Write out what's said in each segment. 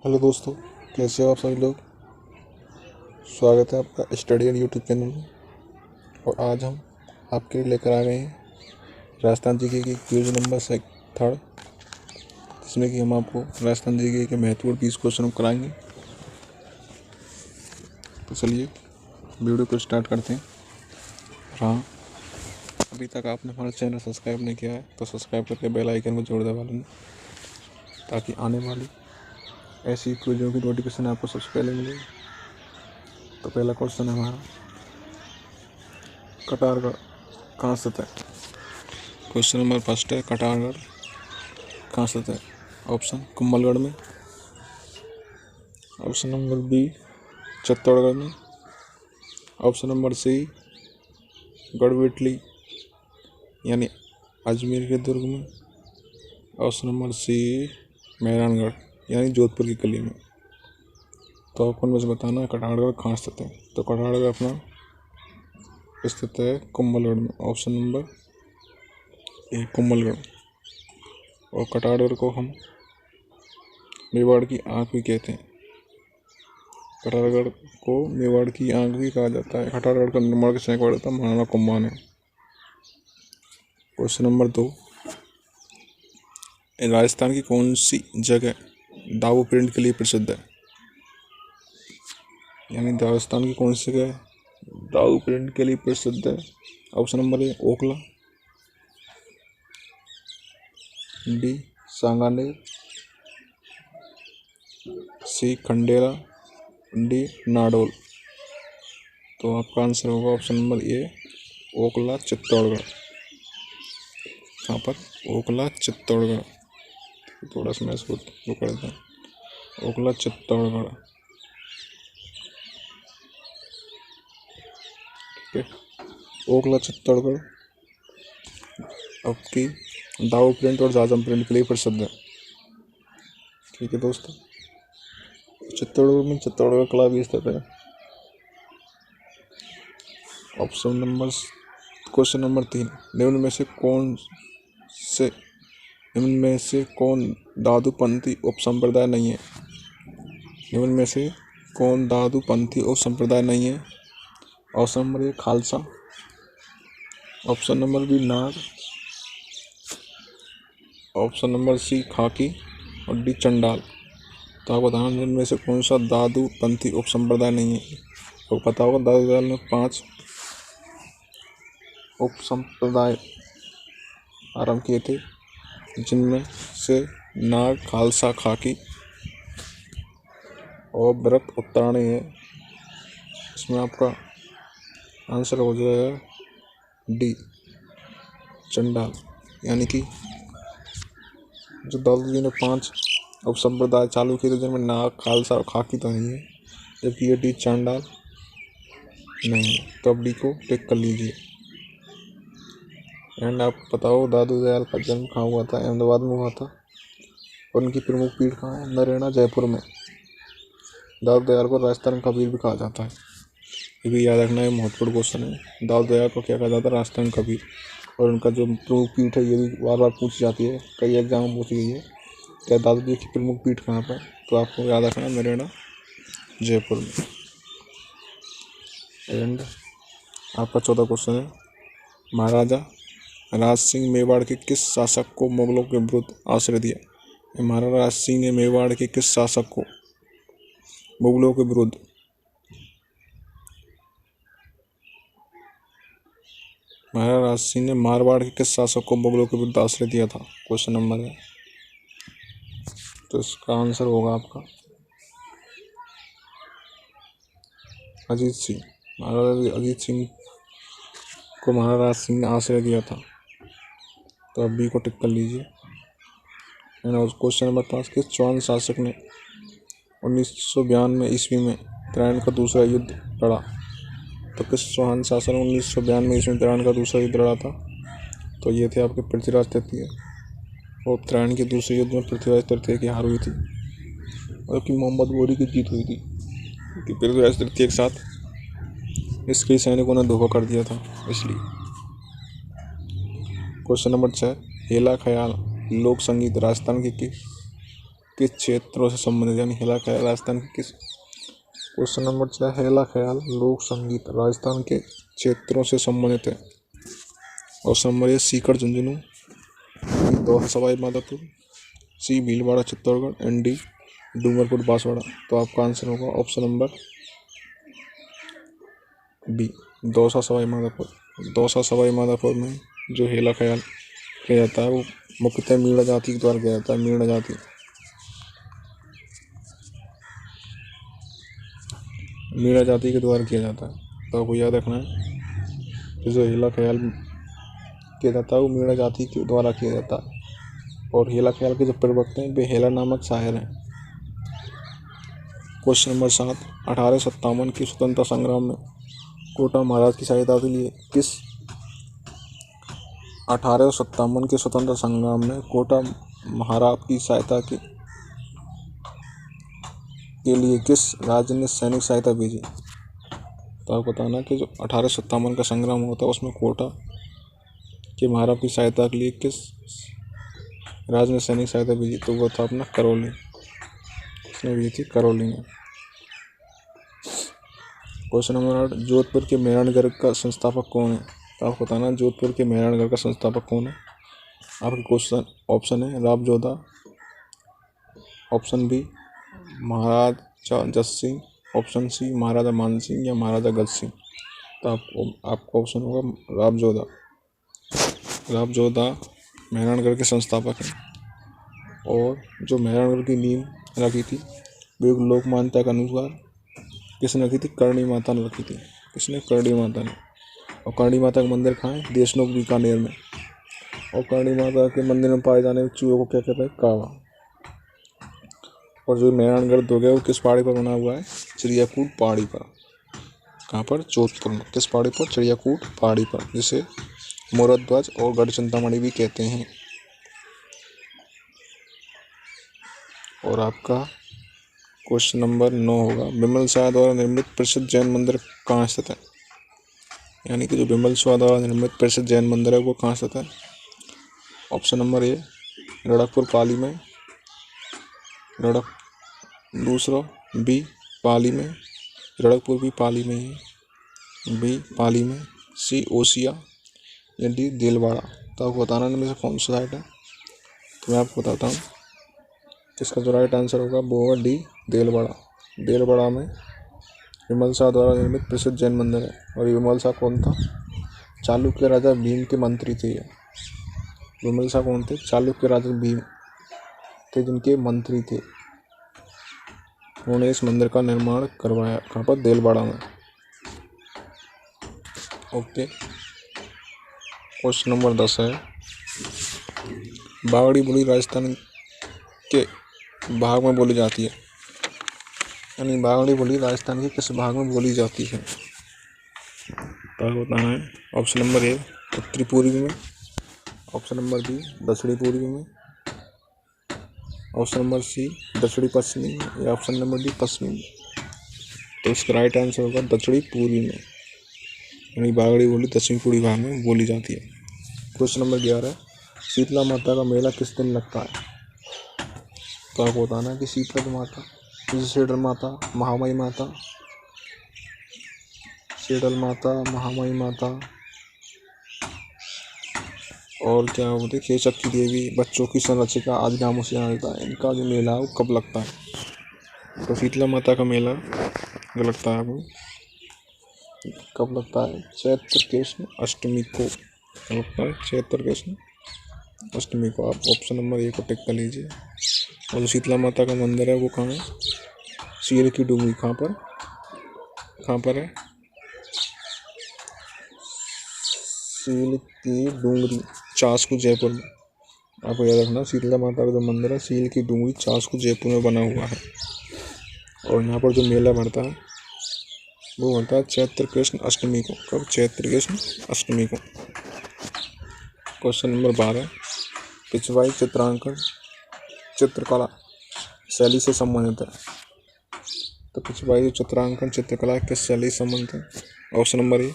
Hello दोस्तों, कैसे हो आप सभी लोग। स्वागत है आपका स्टडी एंड यूट्यूब चैनल में। और आज हम आपके लिए लेकर आ गए हैं राजस्थान जीके की क्विज नंबर 3, जिसमें कि हम आपको राजस्थान जीके के महत्वपूर्ण 20 क्वेश्चन कराएंगे। तो चलिए वीडियो को स्टार्ट करते हैं। हाँ, अभी तक आपने हमारा चैनल सब्सक्राइब नहीं किया है तो सब्सक्राइब करके बेल आइकन को जोड़ दबा लें, ताकि आने वाली ऐसी क्विजों की नोटिफिकेशन आपको सबसे पहले मिले। तो पहला क्वेश्चन है हमारा, कटारगढ़ कहाँ स्थित है। क्वेश्चन नंबर फर्स्ट है, कटारगढ़ कहाँ स्थित है। ऑप्शन कुंभलगढ़ में, ऑप्शन नंबर बी चित्तौड़गढ़ में, ऑप्शन नंबर सी गढ़वेटली यानी अजमेर के दुर्ग में, ऑप्शन नंबर सी मेहरानगढ़ यानी जोधपुर की किले में। तो आपको मुझे बताना है कटारगढ़ कहाँ स्थित है। तो कटारगढ़ अपना स्थित है कुंभलगढ़ में, ऑप्शन नंबर ए कुंभलगढ़। और कटारगढ़ को हम मेवाड़ की आँख भी कहते हैं। कटारगढ़ को मेवाड़ की आँख भी कहा जाता है। कटारगढ़ का निर्माण किसने करवाया था? महाराणा कुंभा ने। क्वेश्चन नंबर 2, राजस्थान की कौन सी जगह दाऊ प्रिंट के लिए प्रसिद्ध है। यानी राजस्थान की कौन सी जगह दाऊ प्रिंट के लिए प्रसिद्ध है। Option number A Okhla, D Sanganer, C Khandera, D Nadol. तो आपका आंसर होगा option number A Okhla Chittorgarh. यहाँ पर ओखला चित्तौड़गढ़, थोड़ा सा मैं इसको वो कर देता हूँ। ओखला चित्तौड़गढ़, ठीक है। ओखला चित्तौड़गढ़ आपकी दाऊ प्रिंट और जाजम प्रिंट के लिए प्रसिद्ध है। ठीक है दोस्तों, चित्तौड़गढ़ में चित्तौड़गढ़ कला भी स्थित है। ऑप्शन नंबर क्वेश्चन नंबर 3, निम्न में से कौन दादूपंथी उपसंप्रदाय नहीं है। निम्न में से कौन दादूपंथी उपसंप्रदाय नहीं है। Option number A Khalsa, option number B Nag, option number C Khaki और डी चंडाल। तो आपको बताना जिनमें से कौन सा दादूपंथी उपसंप्रदाय नहीं है। तो पता होगा दादू दयाल ने 5 उपसंप्रदाय आरंभ किए थे, जिनमें से नाग, खालसा, खाकी और व्रत उत्तरायणी है। इसमें आपका आंसर हो जाएगा डी चंडाल। यानी कि जो दादू जी ने 5 उपसंप्रदाय चालू किए थे, जिनमें नाग, खालसा और खाकी तो नहीं है, जबकि ये डी चंडाल नहीं है। तो अब डी को टिक कर लीजिए। एंड आपको पता हो दादू दयाल का जन्म कहाँ हुआ था? अहमदाबाद में हुआ था। और उनकी प्रमुख पीठ कहाँ है? नरेना, जयपुर में। दादू दयाल को राजस्थान कबीर भी कहा जाता है। ये भी याद रखना है, महत्वपूर्ण क्वेश्चन है। दादू दयाल को क्या कहा जाता है? राजस्थान कबीर। और उनका जो प्रमुख पीठ है, ये भी बार बार पूछी जाती है, कई एग्जाम में पूछी गई है। क्या दादू जी की प्रमुख पीठ कहाँ पर? तो आपको याद रखना है नरेना, जयपुर में। एंड आपका 14 क्वेश्चन है, महाराजा राज सिंह मेवाड़ के किस शासक को मुगलों के विरुद्ध आश्रय दिया। महाराजा राज सिंह ने मेवाड़ के किस शासक को मुगलों के विरुद्ध महाराजा राज सिंह ने मारवाड़ के किस शासक को मुगलों के विरुद्ध आश्रय दिया था? क्वेश्चन नंबर है। तो इसका आंसर होगा आपका अजीत सिंह। महाराजा अजीत सिंह को महाराजा राज सिंह ने आश्रय दिया था। तो अब बी को टिक कर लीजिए। क्वेश्चन नंबर 5, किस चौहान शासक ने 1992 ईस्वी में त्रायण का दूसरा युद्ध लड़ा। तो किस चौहान शासक ने 1992 ईस्वी में त्रायण का दूसरा युद्ध लड़ा था? तो ये थे आपके पृथ्वीराज तृतीय। और त्रायण के दूसरे युद्ध में पृथ्वीराज तृतीय की हार हुई थी, और कि मोहम्मद गोरी की जीत हुई थी, कि पृथ्वीराज तृतीय के साथ इसके सैनिकों ने धोखा कर दिया था, इसलिए। क्वेश्चन नंबर 6, हेला ख्याल लोक संगीत राजस्थान के किस क्षेत्रों से संबंधित, यानी हेला ख्याल राजस्थान के किस। क्वेश्चन नंबर 6, हेला ख्याल लोक संगीत राजस्थान के क्षेत्रों से संबंधित है। Option number A Sikar Jhunjhunu, B Dausa Sawai Madhopur, C Bhilwara Chittorgarh and D Dungarpur Banswara. तो आपका आंसर होगा option number B Dausa Sawai Madhopur. Dausa Sawai Madhopur में जो हेला ख्याल किया जाता है वो मुख्यतः मीणा जाति के द्वारा किया जाता है। मीणा जाति के द्वारा किया जाता है। तो आपको याद रखना है कि जो हेला ख्याल किया जाता है वो मीणा जाति के द्वारा किया जाता है। और हेला ख्याल के जो प्रवक्ता हैं वे हेला नामक शायर हैं। क्वेश्चन नंबर 7, 1857 के स्वतंत्रता संग्राम में कोटा महाराज की सहायता के लिए किस 1857 के स्वतंत्रता संग्राम में कोटा महाराज की सहायता के लिए किस राज्य ने सैनिक सहायता भेजी। तो आपको बताना कि जो 1857 का संग्राम होता है उसमें कोटा के महाराज की सहायता के लिए किस राज्य ने सैनिक सहायता भेजी। तो वो था अपना करौली। इसने भेजी थी करौली ने। क्वेश्चन नंबर 8, जोधपुर के मेहरानगढ़ का संस्थापक कौन है। तो आपको बताना जोधपुर के मेहरानगढ़ का संस्थापक कौन है। आपके क्वेश्चन ऑप्शन है राव जोधा, ऑप्शन बी महाराजा जस सिंह, ऑप्शन सी महाराजा मान सिंह या महाराजा गज सिंह। तो आपका ऑप्शन होगा राव जोधा। राव जोधा मेहरानगढ़ के संस्थापक हैं। और जो मेहरानगढ़ की नींव रखी थी वो लोक मान्यता के अनुसार किसने रखी थी, करणी माता ने रखी थी। किसने, करणी माता ने। और करणी माता का मंदिर कहाँ है, देशनोक बीकानेर में। और करणी माता के मंदिर में पाए जाने वाले चूहे को क्या कहते हैं, कावा। और जो मेहरानगढ़ दुर्ग है वो किस पहाड़ी पर बना हुआ है, चिड़ियाकूट पहाड़ी पर। कहाँ पर, जोधपुर में। किस पहाड़ी पर, चिड़ियाकूट पहाड़ी पर, जिसे मोरध्वज और गढ़ चिंतामणि भी कहते हैं। और आपका क्वेश्चन नंबर 9 होगा, बिमल शाह द्वारा निर्मित प्रसिद्ध जैन मंदिर कहाँ स्थित है। यानी कि जो बिमल शाह द्वारा निर्मित प्रसिद्ध जैन मंदिर है वो कहाँ स्थित है। ऑप्शन नंबर ए लड़कपुर पाली में, दूसरा बी पाली में, लड़कपुर भी पाली में ही, बी पाली में, सी ओसिया या डी देलवाड़ा। तो आपको बताना इनमें से कौन सा राइट है। तो मैं आपको बताता हूँ, इसका जो राइट आंसर होगा वो होगा डी देलवाड़ा। देलवाड़ा में विमल शाह द्वारा निर्मित प्रसिद्ध जैन मंदिर है। और ये विमल शाह कौन था, चालुक्य राजा भीम के मंत्री थे। विमल शाह कौन थे, चालुक्य राजा भीम थे जिनके मंत्री थे। उन्होंने इस मंदिर का निर्माण करवाया। कहाँ पर, देलवाड़ा में। ओके। क्वेश्चन नंबर 10 है, बागड़ी बोली राजस्थान के भाग में बोली जाती है। यानी बागड़ी बोली राजस्थान के किस भाग में बोली जाती है। तो बताना है ऑप्शन नंबर ए उत्तरी पूर्वी में, ऑप्शन नंबर बी दक्षिणी पूर्वी में, ऑप्शन नंबर सी दक्षिणी पश्चिमी में, या ऑप्शन नंबर डी पश्चिमी में। तो इसका राइट आंसर होगा दक्षिणी पूर्वी में। यानी बागड़ी बोली दक्षिणी पूर्वी भाग में बोली जाती है। क्वेश्चन नंबर 11, शीतला माता का मेला किस दिन लगता है। तो आपको बताना है कि शीतला माता, सेडल माता, महामाई माता, सेडल माता, महामाई माता और क्या बोलते हैं खेचक्की देवी, बच्चों की संरक्षिका आदि नामों से जाना जाता है। इनका जो मेला है वो कब लगता है। तो शीतला माता का मेला जो लगता है वो कब लगता है, चैत्र कृष्ण अष्टमी को लगता है। चैत्र कृष्ण अष्टमी को। आप ऑप्शन नंबर ए को टिक कर लीजिए। और जो शीतला माता का मंदिर है वो कहाँ है, सील की डूंगरी। कहाँ पर है, सील की डूंगरी, चासकू, जयपुर में। आपको याद रखना शीतला माता का जो मंदिर है सील की डूंगरी, चासकू, जयपुर में बना हुआ है। और यहाँ पर जो मेला बढ़ता है वो होता है चैत्र कृष्ण अष्टमी को। कब, चैत्र कृष्ण अष्टमी को। क्वेश्चन नंबर 12, पिछवाई चित्रांकन चित्रकला शैली से संबंधित है। तो पिछवाई चित्रांकन चित्रकला किस शैली से संबंधित है। ऑप्शन नंबर ए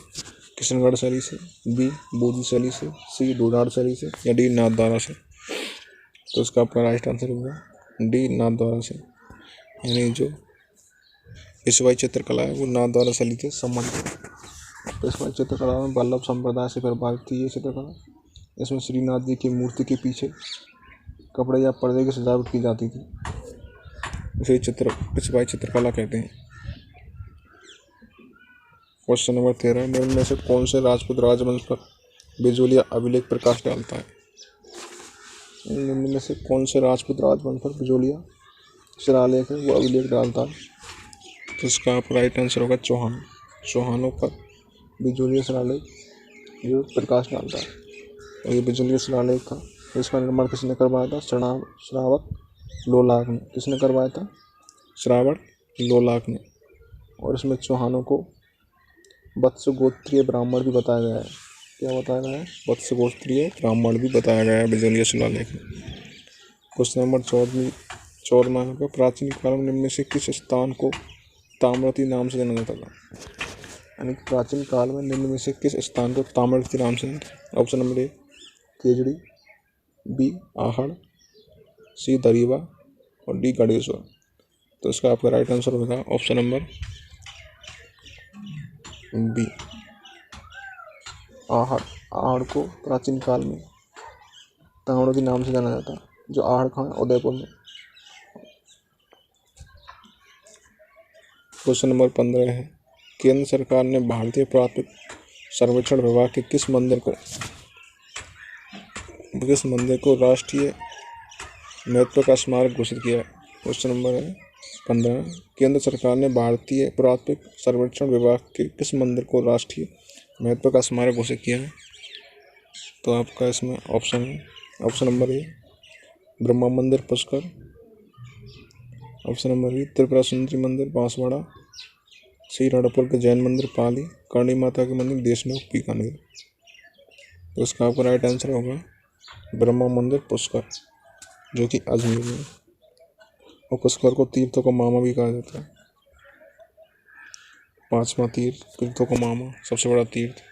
किशनगढ़ शैली से, बी बोधी शैली से, सी डोडार शैली से या डी नाथद्वारा से। तो इसका आपका राइट आंसर होगा डी नाथद्वारा से, यानी जो पेशवाई चित्रकला है वो नाथद्वारा शैली से संबंधित। पेशवाई चित्रकला में वल्लभ संप्रदाय से प्रभावित थी ये चित्रकला। इसमें श्रीनाथ जी की मूर्ति के पीछे कपड़े या पर्दे की सजावट की जाती थी, इसे पेशवाई चित्रकला कहते हैं। क्वेश्चन नंबर 13, निम्न में से कौन से राजपूत राजवंश पर बिजोलिया अभिलेख प्रकाश डालता है? निम्न में से कौन से राजपूत राजवंश पर बिजोलिया शिलालेख है वो अभिलेख डालता है? तो इसका राइट आंसर होगा चौहान। चौहानों पर बिजोलिया शिलालेख जो प्रकाश डालता है, और ये बिजोलिया शिलालेख था। इसका निर्माण किसने करवाया था? श्रावक लोलाक ने। किसने करवाया था? श्रावक लोलाक ने। और इसमें चौहानों को वत्स गोत्रीय ब्राह्मण भी बताया गया है। क्या बताया गया है? वत्स गोत्रीय ब्राह्मण भी बताया गया है बिजोलिया शिलालेख में। क्वेश्चन नंबर 14 है, प्राचीन काल में निम्न में से किस स्थान को ताम्रवती नाम से जाना जाता था? यानी प्राचीन काल में निम्न में से किस स्थान को ताम्रवती नाम से जाना जाता? Option number A Kejri, B Ahar, C Dariba और डी गढ़ेश्वर। तो इसका आपका राइट आंसर होगा option number B Ahar. Ahar को प्राचीन काल में ताम्रवती नाम से जाना जाता, जो आहड़ कहाँ है? उदयपुर में। क्वेश्चन नंबर 15 है, केंद्र सरकार ने भारतीय पुरातत्व सर्वेक्षण विभाग के किस मंदिर को राष्ट्रीय महत्व का स्मारक घोषित किया है? क्वेश्चन नंबर 15, केंद्र सरकार ने भारतीय पुरातत्व सर्वेक्षण विभाग के किस मंदिर को राष्ट्रीय महत्व का स्मारक घोषित किया है? तो आपका इसमें ऑप्शन है, ऑप्शन नंबर ए ब्रह्मा मंदिर Pushkar, option number B Tripura Sundari मंदिर बांसवाड़ा, सी रणपुर के जैन मंदिर पाली, करणी माता के मंदिर देशमुख बीकानेर। तो इसका आपका राइट आंसर होगा ब्रह्मा मंदिर पुष्कर, जो कि अजमेर में। और पुष्कर को तीर्थों का मामा भी कहा जाता है। 5वां तीर्थ, तीर्थों का मामा, सबसे बड़ा तीर्थ,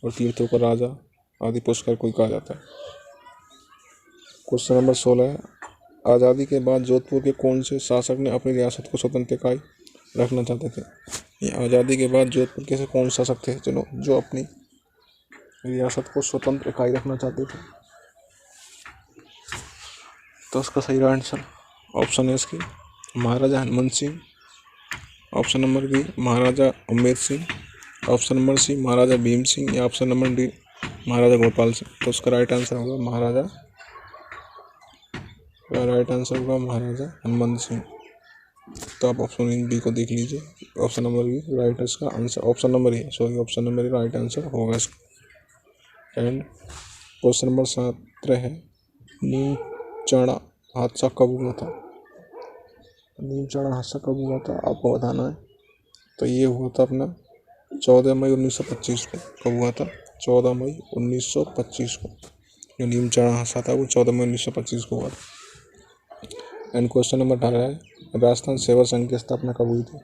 और तीर्थों का राजा आदि पुष्कर को ही कहा जाता है। क्वेश्चन नंबर 16 है, आज़ादी के बाद जोधपुर के कौन से शासक ने अपनी रियासत को स्वतंत्र इकाई रखना चाहते थे? ये आज़ादी के बाद जोधपुर के कौन शासक थे जो अपनी रियासत को स्वतंत्र इकाई रखना चाहते थे? तो उसका सही आंसर ऑप्शन है इसकी Maharaja Hanumant Singh, option number B Maharaja Amrit Singh, option number C Maharaja Bhim Singh, या option number D Maharaja Gopal Singh. तो उसका राइट आंसर होगा महाराजा हनुमंत सिंह। तो आप ऑप्शन बी को देख लीजिए, ऑप्शन नंबर बी राइट इसका आंसर, ऑप्शन नंबर ए राइट आंसर होगा इसका। एंड क्वेश्चन नंबर 17 है, नीम चढ़ा हादसा कब हुआ था? नीम चढ़ा हादसा कब हुआ था आपको बताना है। तो ये हुआ था अपना 14 मई 1925 को। कब हुआ था? 14 मई 1925 को। जो नीम चढ़ा हादसा था वो 14 मई 1925 को हुआ था। एंड क्वेश्चन नंबर 18 है, राजस्थान सेवा संघ की स्थापना कब हुई थी?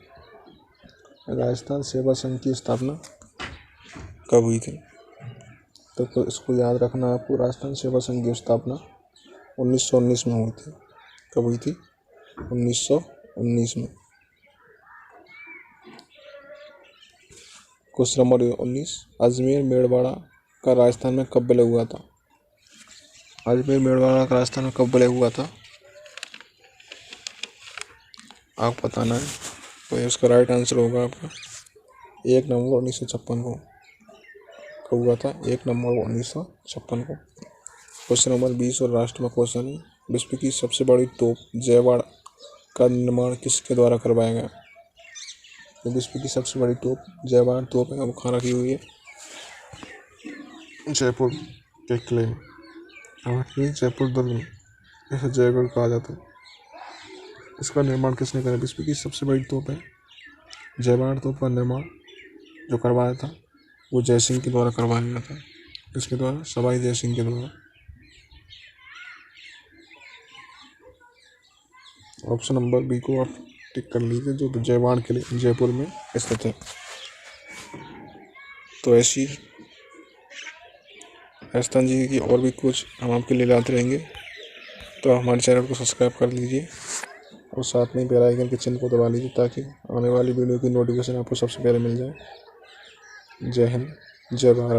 राजस्थान सेवा संघ की स्थापना कब हुई थी? तो इसको याद रखना आपको, राजस्थान सेवा संघ की स्थापना 1919 में हुई थी। कब हुई थी? 1919 में। क्वेश्चन नंबर 19, अजमेर मेड़वाड़ा का राजस्थान में कब विलय हुआ था? अजमेर मेड़वाड़ा का राजस्थान में कब विलय हुआ था आप बताना है। तो इसका राइट आंसर होगा आपका 1 नवंबर 1956 को। कब हुआ था? 1 नवंबर 1956 को। क्वेश्चन नंबर 20 और लास्ट में क्वेश्चन है, विश्व की सबसे बड़ी तोप जयवाड़ का निर्माण किसके द्वारा करवाया गया? तो विश्व की सबसे बड़ी तोप जयवाड़ तोप है, वो कहाँ रखी हुई है? जयपुर के किले में, जयपुर दुर्ग में, इसे जयगढ़ कहा जाता है। इसका निर्माण किसने करा? विश्व की सबसे बड़ी तोप है जयवाड़ तोप का निर्माण जो करवाया था वो जयसिंह के द्वारा करवाया गया था। इसके द्वारा सवाई जयसिंह के द्वारा। ऑप्शन नंबर बी को आप टिक कर लीजिए, जो जयवाड़ किले जयपुर में स्थित है। तो ऐसी राजस्थान जी की और भी कुछ हम आपके लिए लाते रहेंगे। तो हमारे चैनल को सब्सक्राइब कर लीजिए और साथ में बेल आइकन के चिन्ह को दबा लीजिए ताकि आने वाली वीडियो की नोटिफिकेशन आपको सबसे पहले मिल जाए। जय हिंद, जय भारत।